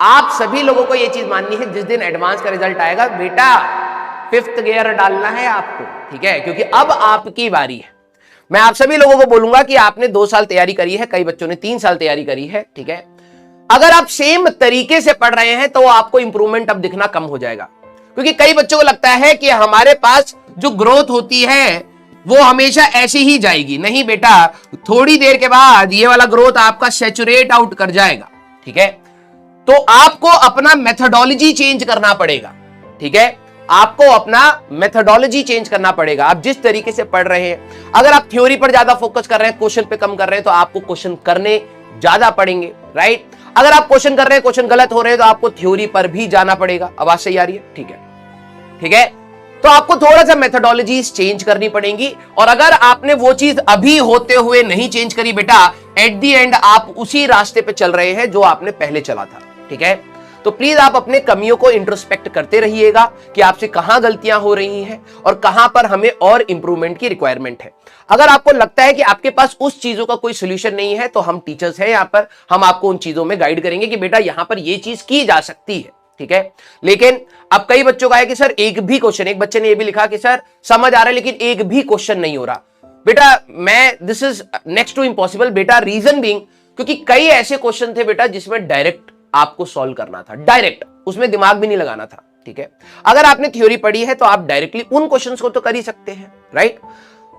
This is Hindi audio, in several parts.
आप सभी लोगों को यह चीज माननी है, जिस दिन एडवांस का रिजल्ट आएगा बेटा 5th गियर डालना है आपको, ठीक है, क्योंकि अब आपकी बारी है। मैं आप सभी लोगों को बोलूंगा कि आपने 2 साल तैयारी करी है, कई बच्चों ने 3 साल तैयारी करी है, ठीक है। अगर आप सेम तरीके से पढ़ रहे हैं तो आपको इंप्रूवमेंट अब दिखना कम हो जाएगा, क्योंकि कई बच्चों को लगता है कि हमारे पास जो ग्रोथ होती है वो हमेशा ऐसी ही जाएगी। नहीं बेटा, थोड़ी देर के बाद ये वाला ग्रोथ आपका सैचुरेट आउट कर जाएगा, ठीक है। तो आपको अपना मेथोडोलॉजी चेंज करना पड़ेगा, ठीक है। आपको अपना मेथोडोलॉजी चेंज करना पड़ेगा। आप जिस तरीके से पढ़ रहे हैं, अगर आप थ्योरी पर ज्यादा फोकस कर रहे हैं, क्वेश्चन पे कम कर रहे हैं, तो आपको क्वेश्चन करने ज्यादा पड़ेंगे, राइट। अगर आप क्वेश्चन कर रहे हैं, क्वेश्चन गलत हो रहे हैं, तो आपको थ्योरी पर भी जाना पड़ेगा। आवाज सही आ रही है? ठीक है, ठीक है। तो आपको थोड़ा सा मेथोडोलॉजी चेंज करनी पड़ेगी, और अगर आपने वो चीज अभी होते हुए नहीं चेंज करी बेटा, एट दी एंड आप उसी रास्ते पे चल रहे हैं जो आपने पहले चला था, ठीक है। तो प्लीज आप अपने कमियों को इंट्रोस्पेक्ट करते रहिएगा कि आपसे कहां गलतियां हो रही हैं और कहां पर हमें और इंप्रूवमेंट की रिक्वायरमेंट है। अगर आपको लगता है कि आपके पास उस चीजों का कोई सोल्यूशन नहीं है, तो हम टीचर्स हैं यहां पर, हम आपको उन चीजों में गाइड करेंगे कि बेटा यहां पर यह चीज की जा सकती है, ठीक है। लेकिन अब कई बच्चों का है कि सर एक भी क्वेश्चन, एक बच्चे ने यह भी लिखा कि सर समझ आ रहा है लेकिन एक भी क्वेश्चन नहीं हो रहा। बेटा this is next to impossible बेटा, रीजन बीइंग क्योंकि कई ऐसे क्वेश्चन थे बेटा जिसमें डायरेक्ट आपको सॉल्व करना था, डायरेक्ट, उसमें दिमाग भी नहीं लगाना था, ठीक है। अगर आपने थ्योरी पढ़ी है तो आप डायरेक्टली उन क्वेश्चंस को तो कर ही सकते हैं, राइट।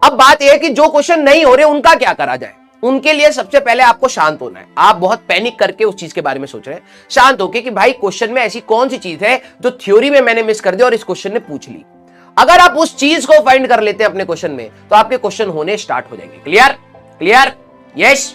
अब बात यह है कि जो क्वेश्चन नहीं हो रहे उनका क्या करा जाए। उनके लिए सबसे पहले आपको शांत होना है। आप बहुत पैनिक करके उस चीज के बारे में सोच रहे हैं, शांत होके कि भाई क्वेश्चन में ऐसी कौन सी चीज है जो थ्योरी में मैंने मिस कर दी और इस क्वेश्चन ने पूछ ली। अगर आप उस चीज को फाइंड कर लेते हैं अपने क्वेश्चन में, तो आपके क्वेश्चन होने स्टार्ट हो जाएंगे। क्लियर? क्लियर? यस।